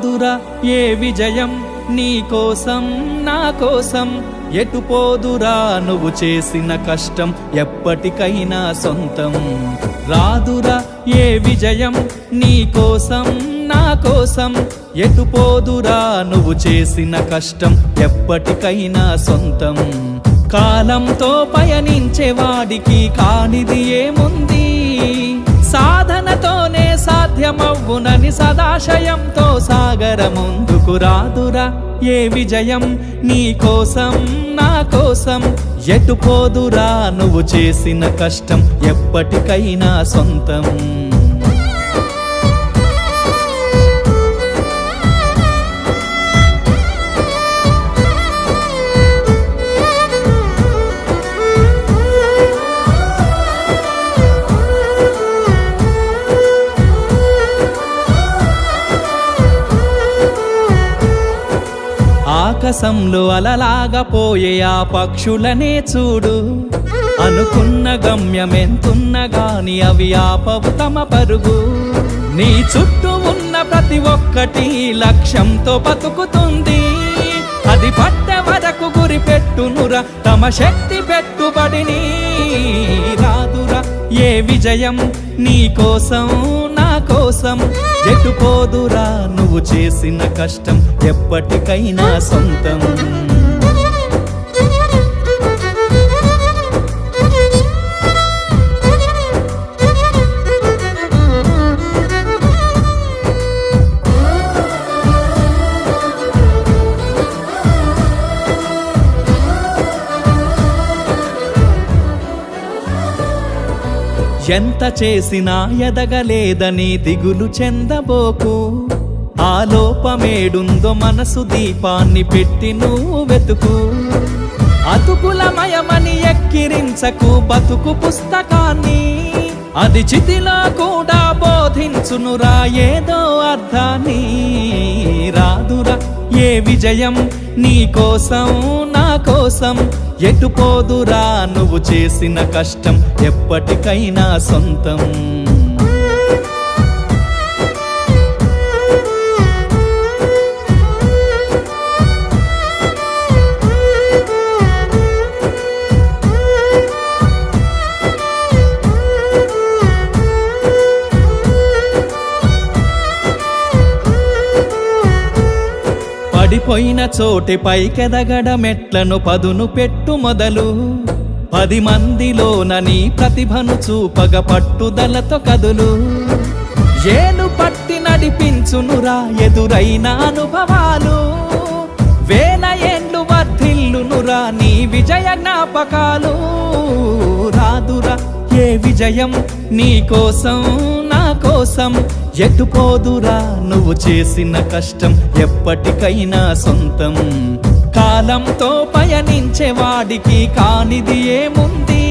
రాదురా ఏ విజయం నీ కోసం నా కోసం, ఎటు పోదురా నువ్వు చేసిన కష్టం ఎప్పటికైనా సొంతం. రాదురా ఏ విజయం నీ కోసం నా కోసం, ఎటు పోదురా నువ్వు చేసిన కష్టం ఎప్పటికైనా సొంతం. కాలంతో పయనించే వాడికి కానిది ఏముంది, సాధనతోనే సాధ్యమవ్వునని సదాశయంతో సాగర ముందుకు. రాదురా ఏ విజయం నీ కోసం నా కోసం, ఎటు పోదురా నువ్వు చేసిన కష్టం ఎప్పటికైనా సొంతం. ఆకాశంలో అలలాగా పోయే ఆ పక్షులనే చూడు, అనుకున్న గమ్యమెంతున్న గాని అవి ఆపవు తమ పరుగు. నీ చుట్టూ ఉన్న ప్రతి ఒక్కటి లక్ష్యంతో బతుకుతుంది, అది పట్టే వరకు గురి పెట్టునురా తమ శక్తి పెట్టుబడిని. రాదురా ఏ విజయం నీ కోసం నా కోసం, ఎటు పోదురా నువ్వు చేసిన కష్టం ఎప్పటికైనా సొంతం. ఎంత చేసినా ఎదగలేదని దిగులు చెందబోకు, ఆ లోపమేడుందో మనసు దీపాన్ని పెట్టి నువ్వు వెతుకు. అతుకులమయమని ఎక్కిరించకు బతుకు పుస్తకాన్ని, అది చితిలో కూడా బోధించునురా ఏదో అర్థాన్ని. రాదురా ఏ విజయం నీ కోసం నా కోసం, ఎటు పోదురా నువ్వు చేసిన కష్టం ఎప్పటికైనా సొంతం. పడిపోయిన చోటి పైకెదగడ మెట్లను పదును పెట్టు మొదలు, 10 మందిలోన నీ ప్రతిభను చూపగ పట్టుదలతో కదులు. ఏలు పట్టి నడిపించునురా ఎదురైన అనుభవాలు, వేల ఏండ్లు వర్ధిల్లునురా నీ విజయ జ్ఞాపకాలు. రాదురా ఏ విజయం నీ కోసం నా కోసం, ఎటు పోదురా నువ్వు చేసిన కష్టం ఎప్పటికైనా సొంతం. కాలంతో పయనించే వాడికి కానిది ఏముంది,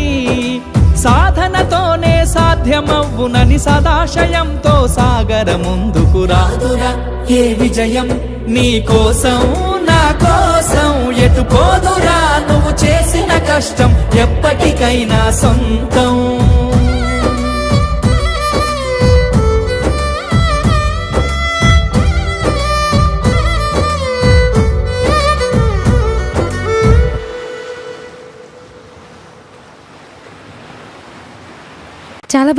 సాధనతోనే సాధ్యమవ్వునని సదాశయంతో సాగర ముందుకు. రాదురా ఏ విజయం నీ కోసం నా కోసం, ఎటు పోదురా నువ్వు చేసిన కష్టం ఎప్పటికైనా సొంతం. చాలా